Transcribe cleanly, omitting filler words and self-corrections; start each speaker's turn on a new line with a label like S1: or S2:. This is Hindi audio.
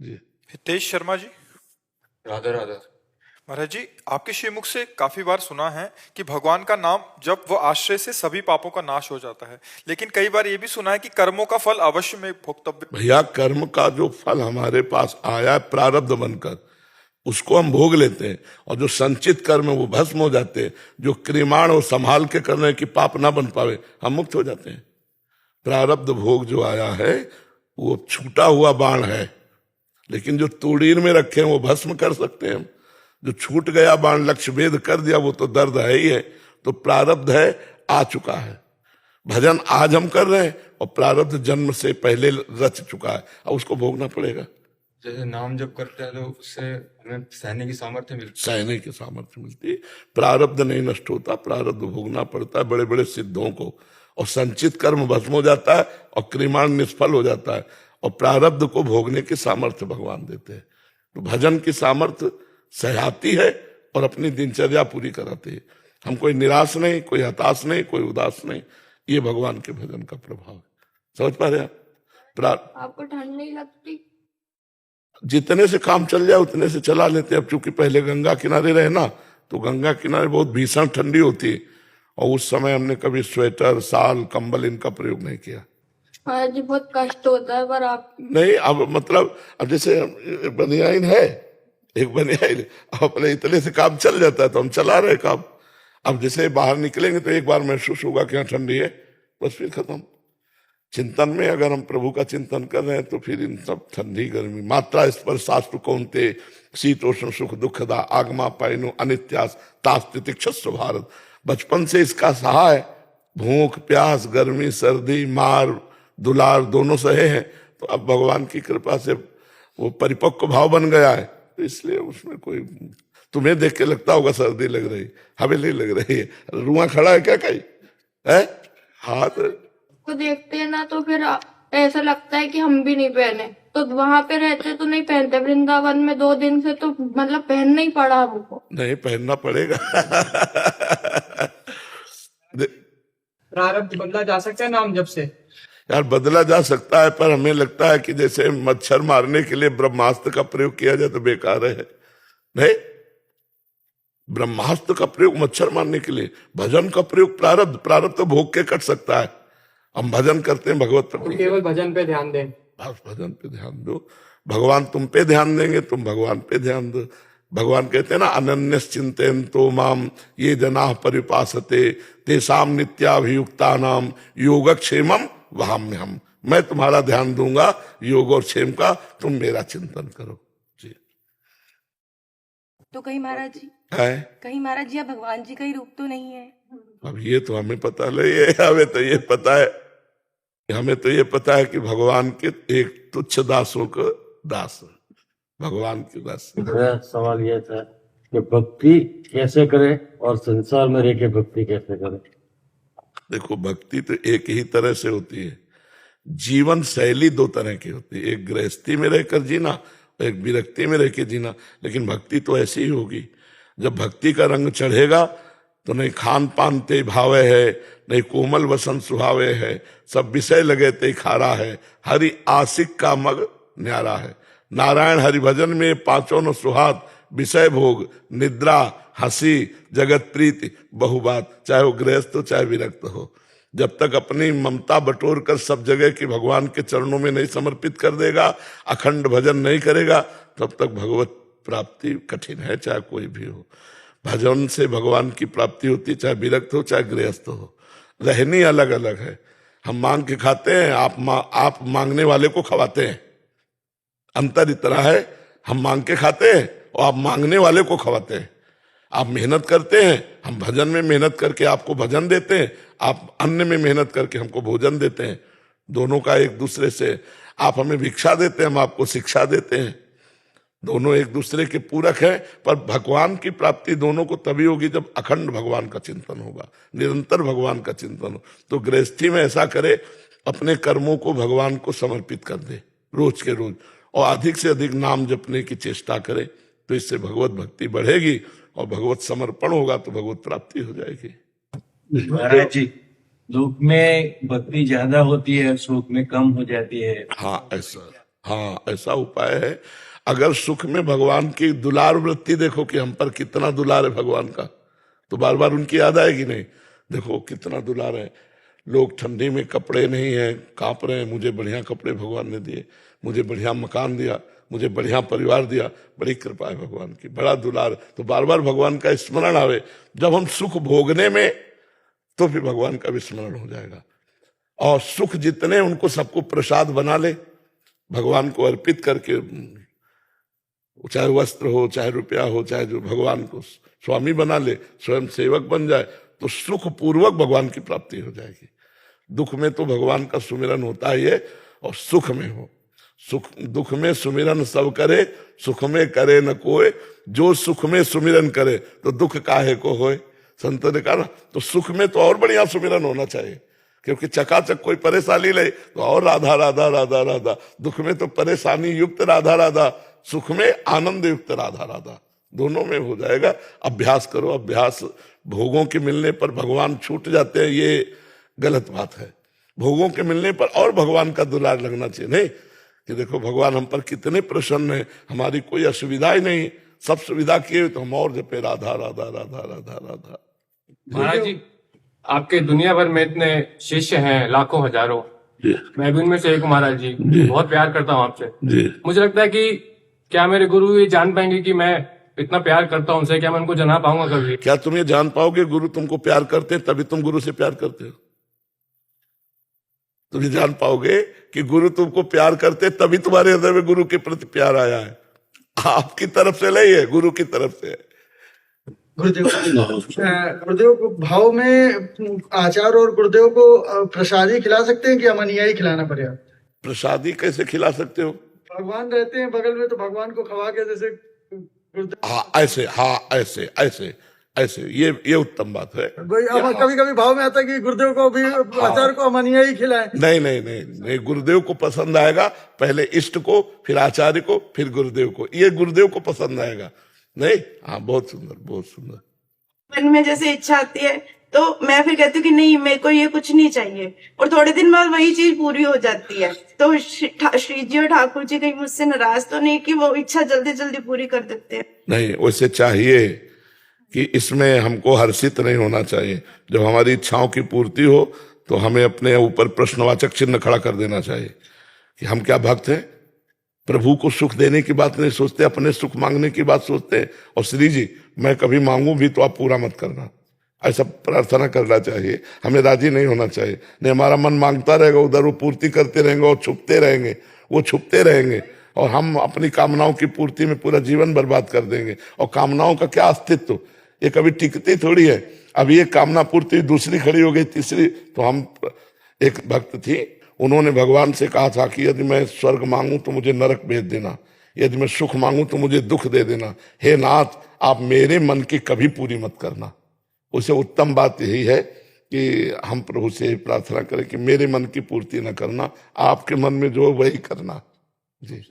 S1: जी।
S2: हितेश शर्मा जी।
S3: राधा राधा।
S2: महाराज जी, आपके श्रीमुख से काफी बार सुना है कि भगवान का नाम जब वो आश्रय से सभी पापों का नाश हो जाता है, लेकिन कई बार ये भी सुना है कि कर्मों का फल अवश्य में भोक्तव्य।
S1: भैया, कर्म का जो फल हमारे पास आया है प्रारब्ध बनकर, उसको हम भोग लेते हैं, और जो संचित कर्म है वो भस्म हो जाते हैं। जो क्रिमाण और संभाल के करने की पाप ना बन पावे, हम मुक्त हो जाते हैं। प्रारब्ध भोग जो आया है वो छूटा हुआ बाण है, लेकिन जो तूड़ीर में रखे हैं वो भस्म कर सकते हैं हम। जो छूट गया बाण लक्ष्य भेद कर दिया, वो तो दर्द है ही है। तो प्रारब्ध है, आ चुका है। भजन आज हम कर रहे हैं और प्रारब्ध जन्म से पहले रच चुका है, अब उसको भोगना पड़ेगा।
S3: जैसे नाम जब करते हैं तो उससे हमें सहने की सामर्थ्य मिलती
S1: सहने की सामर्थ्य मिलती है। प्रारब्ध नहीं नष्ट होता, प्रारब्ध भोगना पड़ता है बड़े बड़े सिद्धों को, और संचित कर्म भस्म हो जाता है और क्रिमाण निष्फल हो जाता है, और प्रारब्ध को भोगने की सामर्थ्य भगवान देते हैं। तो भजन की सामर्थ्य सहयाती है और अपनी दिनचर्या पूरी कराती है। हम कोई निराश नहीं, कोई हताश नहीं, कोई उदास नहीं। ये भगवान के भजन का प्रभाव है। समझ पा रहे आप?
S4: आपको ठंड नहीं लगती?
S1: जितने से काम चल जाए उतने से चला लेते हैं। अब चूंकि पहले गंगा किनारे रहे ना, तो गंगा किनारे बहुत भीषण ठंडी होती है, और उस समय हमने कभी स्वेटर, साल, कंबल इनका प्रयोग नहीं किया।
S4: हाँ जी, बहुत कष्ट होता है, पर आप
S1: नहीं, अब मतलब अब जैसे बनियाइन है, एक बनियाइन, अपने इतने से काम चल जाता है तो हम चला रहे काम। अब जैसे बाहर निकलेंगे तो एक बार महसूस होगा कि यहाँ ठंडी है, बस फिर खत्म। चिंतन में अगर हम प्रभु का चिंतन कर रहे हैं तो फिर इन सब ठंडी गर्मी मात्रा स्पर्श शास्त्र कौनते शीतोष्ण सुख दुखदा आगमा पैनो अनित्यास तास्तितिक्षस्व भारत। बचपन से इसका सहा है, भूख प्यास गर्मी सर्दी मार दुलार दोनों सहे हैं। तो अब भगवान की कृपा से वो परिपक्व भाव बन गया है, तो इसलिए उसमें कोई, तुम्हें देख के लगता होगा सर्दी लग रही, हमें नहीं लग रही है। रुआ खड़ा है क्या कहीं है? हाथ
S4: को देखते हैं ना तो फिर ऐसा लगता है कि हम भी नहीं पहने। तो वहां पे रहते तो नहीं पहनते, वृंदावन में 2 दिन से तो मतलब पहनना ही पड़ा हमको।
S1: नहीं, पहनना पड़ेगा।
S5: प्रारब्ध बदला जा सकता है नाम जब से?
S1: यार, बदला जा सकता है, पर हमें लगता है कि जैसे मच्छर मारने के लिए ब्रह्मास्त्र का प्रयोग किया जाए तो बेकार है। नहीं, ब्रह्मास्त्र का प्रयोग मच्छर मारने के लिए, भजन का प्रयोग प्रारब्ध तो भोग के कट सकता है। हम भजन करते हैं भगवत प्रति,
S5: केवल भजन पे ध्यान दें।
S1: बस भजन पे ध्यान दो, भगवान तुम पे ध्यान देंगे, तुम भगवान पे ध्यान दो। भगवान कहते हैं ना, अनन्य चिंतन तो माम ये जना परिपासते तेसाम नित्याभियुक्ता नाम योगक्षेमम वहाम्य हम। मैं तुम्हारा ध्यान दूंगा योग और क्षेम का, तुम मेरा चिंतन करो जी।
S6: तो कहीं महाराज जी,
S1: है
S6: कहीं महाराज जी, आप भगवान जी का ही रूप तो नहीं है?
S1: अब ये तो हमें पता नहीं है। हमें तो ये पता है, हमें तो ये पता है कि भगवान के एक तुच्छ दासों का दास है, भगवान के दास।
S7: मेरा सवाल यह था कि भक्ति कैसे करें और संसार में रह के भक्ति कैसे करें?
S1: देखो, भक्ति तो एक ही तरह से होती है। जीवन शैली 2 तरह की होती है, एक गृहस्थी में रहकर जीना, एक विरक्ति में रह के जीना। लेकिन भक्ति तो ऐसी ही होगी। जब भक्ति का रंग चढ़ेगा तो नहीं खान पान ते भावे है, नहीं कोमल वसन सुहावे है, सब विषय लगे ते खारा है, हरि आशिक का मग न्यारा है। नारायण हरि भजन में 5 न सुहात, विषय भोग निद्रा हंसी जगत प्रीति बहुबात। चाहे वो गृहस्थ हो चाहे विरक्त हो, जब तक अपनी ममता बटोर कर सब जगह की भगवान के चरणों में नहीं समर्पित कर देगा, अखंड भजन नहीं करेगा, तब तक भगवत प्राप्ति कठिन है, चाहे कोई भी हो। भजन से भगवान की प्राप्ति होती, चाहे विरक्त हो चाहे गृहस्थ हो। रहनी अलग अलग है। हम मांग के खाते हैं, आप मांगने वाले को खवाते हैं। अंतर इतना है, हम मांग के खाते हैं और आप मांगने वाले को खवाते हैं। आप मेहनत करते हैं, हम भजन में मेहनत करके आपको भजन देते हैं, आप अन्न में मेहनत करके हमको भोजन देते हैं। दोनों का एक दूसरे से, आप हमें भिक्षा देते हैं, हम आपको शिक्षा देते हैं। दोनों एक दूसरे के पूरक हैं, पर भगवान की प्राप्ति दोनों को तभी होगी जब अखंड भगवान का चिंतन होगा, निरंतर भगवान का चिंतन हो। तो गृहस्थी में ऐसा करे, अपने कर्मों को भगवान को समर्पित कर दे रोज के रोज, और अधिक से अधिक नाम जपने की चेष्टा करे, तो इससे भगवत भक्ति बढ़ेगी और भगवत समर्पण होगा तो भगवत प्राप्ति हो जाएगी।
S7: महाराज जी, दुख में भक्ति ज्यादा होती है, सुख में कम हो जाती है।
S1: हाँ, ऐसा हाँ, ऐसा उपाय है। अगर सुख में भगवान की दुलार वृत्ति देखो कि हम पर कितना दुलार है भगवान का, तो बार बार उनकी याद आएगी नहीं। देखो कितना दुलार है, लोग ठंडी में कपड़े नहीं है, कांप रहे हैं, मुझे बढ़िया कपड़े भगवान ने दिए, मुझे बढ़िया मकान दिया, मुझे बढ़िया परिवार दिया, बड़ी कृपा है भगवान की, बड़ा दुलार। तो बार बार भगवान का स्मरण आवे। जब हम सुख भोगने में, तो फिर भगवान का विस्मरण हो जाएगा। और सुख जितने उनको सबको प्रसाद बना ले, भगवान को अर्पित करके, चाहे वस्त्र हो, चाहे रुपया हो, चाहे जो, भगवान को स्वामी बना ले, स्वयं सेवक बन जाए, तो सुख पूर्वक भगवान की प्राप्ति हो जाएगी। दुख में तो भगवान का सुमिरन होता ही है, और सुख में हो, सुख दुख में सुमिरन सब करे, सुख में करे न कोई, जो सुख में सुमिरन करे तो दुख काहे को होए। संतों ने कहा ना, तो सुख में तो और बढ़िया सुमिरन होना चाहिए, क्योंकि चकाचक कोई परेशानी ले तो और राधा राधा राधा राधा, दुख में तो परेशानी युक्त राधा राधा, सुख में आनंद युक्त राधा राधा, दोनों में हो जाएगा। अभ्यास करो, अभ्यास। भोगों के मिलने पर भगवान छूट जाते हैं, ये गलत बात है। भोगों के मिलने पर और भगवान का दुलार लगना चाहिए, नहीं कि देखो भगवान हम पर कितने प्रसन्न है, हमारी कोई असुविधा ही नहीं, सब सुविधा किए तो हम और जपे राधा राधा राधा राधा राधा।
S5: महाराज जी, आपके दुनिया भर में इतने शिष्य हैं, लाखों हजारों, मैं भी उनमें से एक हूँ महाराज जी, बहुत प्यार करता हूँ आपसे। मुझे लगता है कि क्या मेरे गुरु ये जान पाएंगे कि मैं इतना प्यार करता हूँ उनसे, क्या मैं उनको जना पाऊंगा कभी?
S1: क्या तुम ये जान पाओगे गुरु तुमको प्यार करते हैं, तभी तुम गुरु से प्यार करते हो? तुम ये जान पाओगे कि गुरु तुमको प्यार करते, तभी तुम्हारे हृदय में गुरु के प्रति प्यार आया है। आपकी तरफ से नहीं है, गुरु की तरफ से है।
S8: गुरुदेव को भाव में आचार्य और गुरुदेव को प्रसादी खिला सकते हैं कि अमनिया ही खिलाना पड़ेगा?
S1: प्रसादी कैसे खिला सकते हो?
S8: भगवान रहते हैं बगल में, तो भगवान को खवा के जैसे गुरुदेव।
S1: हाँ ऐसे, हाँ ऐसे ऐसे ऐसे, ये उत्तम बात है।
S8: कभी कभी भाव में आता है कि गुरुदेव को भी आचार्य को अमनिया ही खिलाएं।
S1: नहीं नहीं नहीं नहीं, गुरुदेव को पसंद आएगा, पहले इष्ट को, फिर आचार्य को, फिर गुरुदेव को, ये गुरुदेव को पसंद आएगा। नहीं, हाँ बहुत सुंदर, बहुत सुंदर।
S9: मन में जैसे इच्छा आती है तो मैं फिर कहती हूँ कि नहीं, मेरे को ये कुछ नहीं चाहिए, और थोड़े दिन बाद वही चीज पूरी हो जाती है। तो श्री जी और ठाकुर जी कहीं मुझसे नाराज तो नहीं कि वो इच्छा जल्दी जल्दी पूरी कर देते हैं? नहीं,
S1: वैसे चाहिए कि इसमें हमको हर्षित नहीं होना चाहिए। जब हमारी इच्छाओं की पूर्ति हो तो हमें अपने ऊपर प्रश्नवाचक चिन्ह खड़ा कर देना चाहिए कि हम क्या भक्त हैं, प्रभु को सुख देने की बात नहीं सोचते, अपने सुख मांगने की बात सोचते हैं। और श्री जी, मैं कभी मांगू भी तो आप पूरा मत करना, ऐसा प्रार्थना करना चाहिए। हमें राजी नहीं होना चाहिए, नहीं हमारा मन मांगता रहेगा, उधर वो पूर्ति करते रहेंगे और छुपते रहेंगे, वो छुपते रहेंगे, और हम अपनी कामनाओं की पूर्ति में पूरा जीवन बर्बाद कर देंगे। और कामनाओं का क्या अस्तित्व, ये कभी टिकती थोड़ी है। अभी एक कामना पूर्ति, दूसरी खड़ी हो गई, तीसरी। तो हम, एक भक्त थी, उन्होंने भगवान से कहा था कि यदि मैं स्वर्ग मांगू तो मुझे नरक भेज देना, यदि मैं सुख मांगू तो मुझे दुख दे देना, हे नाथ आप मेरे मन की कभी पूरी मत करना। उसे उत्तम बात यही है कि हम प्रभु से प्रार्थना करें कि मेरे मन की पूर्ति न करना, आपके मन में जो वही करना। जी।